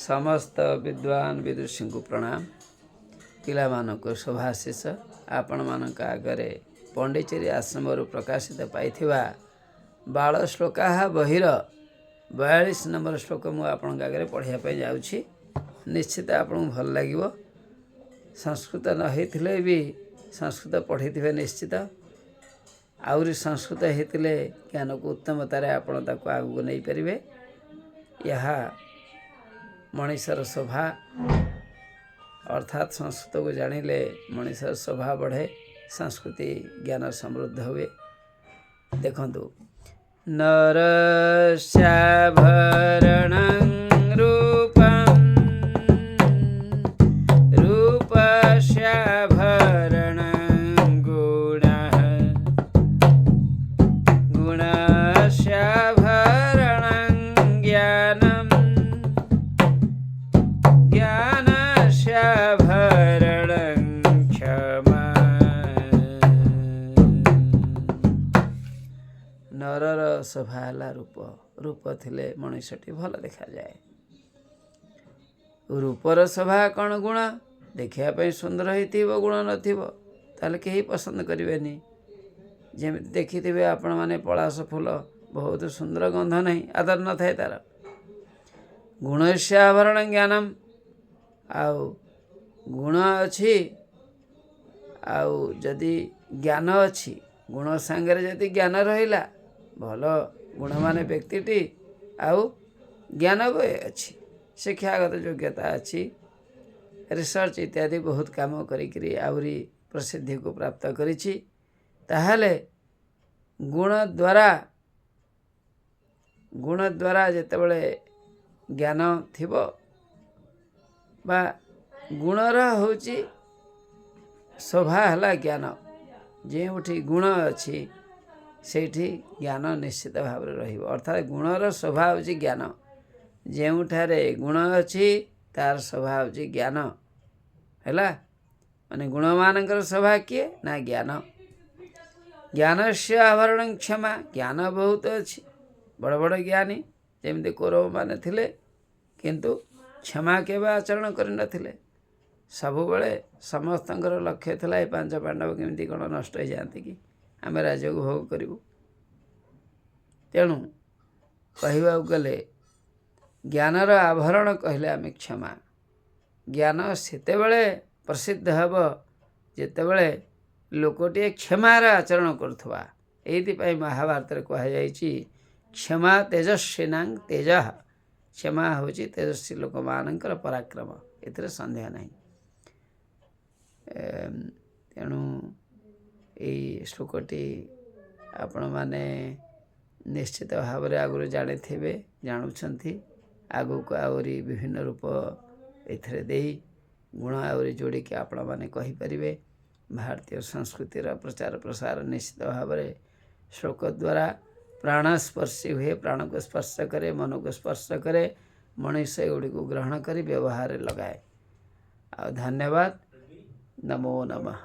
समस्त विद्वान विदुषी को प्रणाम। पिला मानक शुभाशीष आपण मानक आगरे पंडिचेरी आश्रम प्रकाशित पाई बाल श्लोका बहिर 42 नंबर श्लोक मु आपण आगे पढ़ाई जाऊँगी। निश्चित आपन भल लगे। संस्कृत न भी संस्कृत पढ़ी थे निश्चित आउरी संस्कृत होते ज्ञान को उत्तमतार आपण ताको आगू नहीं पारे। यह मनीषर शोभा अर्थात संस्कृत को जानिले मनीषर शोभा बढ़े, संस्कृति ज्ञान समृद्ध हुए। देखंतु नरस्याभरणं रूपं रूपस्याभरणं गुणः गुणस्याभरणं ज्ञानं ज्ञानस्याभरणं क्षमा। नरर शोभा है रूप। रूप थिले मनुष्यटी भल देखा जाए। रूपर शोभा कौन गुण देखापी सुंदर हो गुण नाल कहीं पसंद करें। जमी देखिथे आपण मैंने पलाश फूल बहुत सुंदर गंध नहीं आदर न थाए तार। गुण से आवरण ज्ञानम आउ गुण अच्छी आउ जदि ज्ञान अच्छी गुण सांगे जदि ज्ञान रहिला भल गुण मान व्यक्तिटी आउ ज्ञान भी अच्छी शिक्षागत योग्यता अच्छी रिसर्च इत्यादि बहुत काम करी आउरी प्रसिद्धि को प्राप्त करिछि। ताहले गुण द्वारा जेतेबेले ज्ञान थिबो बा गुणर होची शोभा हला ज्ञान। जेउठी गुण अच्छी सेठी ज्ञान निश्चित भाव में रहिबो। अर्थात गुणर शोभा होची ज्ञान। जेउठारे गुण अच्छी तार शोभा होची ज्ञान हैला। माने गुण मानकर शोभा किए ना ज्ञान। ज्ञान से आवरण क्षमा। ज्ञान बहुत अच्छी बड़ बड़ ज्ञानी जमी कौरव माने थिले किंतु क्षमा केवल आचरण करनथिले। सबुबले समस्तंकर लक्ष्य थिला ए 5 पांडव केमिति कोन नष्ट हो जाती कि आम राज्य को भोग करूँ। तेणु कहवा गले ज्ञानर आवरण कहले आम क्षमा। ज्ञान सेतेबेले प्रसिद्ध हेब जेतेबेले लोकटे क्षमार आचरण करुवा। एइथिपाई महाभारत कहुई क्षमा तेजस्विनां तेज। क्षमा होची तेजस्वी लोक मानकर पराक्रम। एथिरे संदेह नहीं। तेणु यही श्लोकटी आपण माने निश्चित भाव में आगुरी जानी थे जानुछंती। आगु को आउरी विभिन्न रूप एथिरे देई गुण आउरी जोड़ी के आपण माने कहि परिबे। भारतीय संस्कृतिर प्रचार प्रसार निश्चित भाव में श्लोक द्वारा प्राणस्पर्शी हुए। प्राण को स्पर्श करे, मन को स्पर्श करे, मनुष्य गुड़ी को ग्रहण कर व्यवहार लगाए। धन्यवाद। नमो नमः।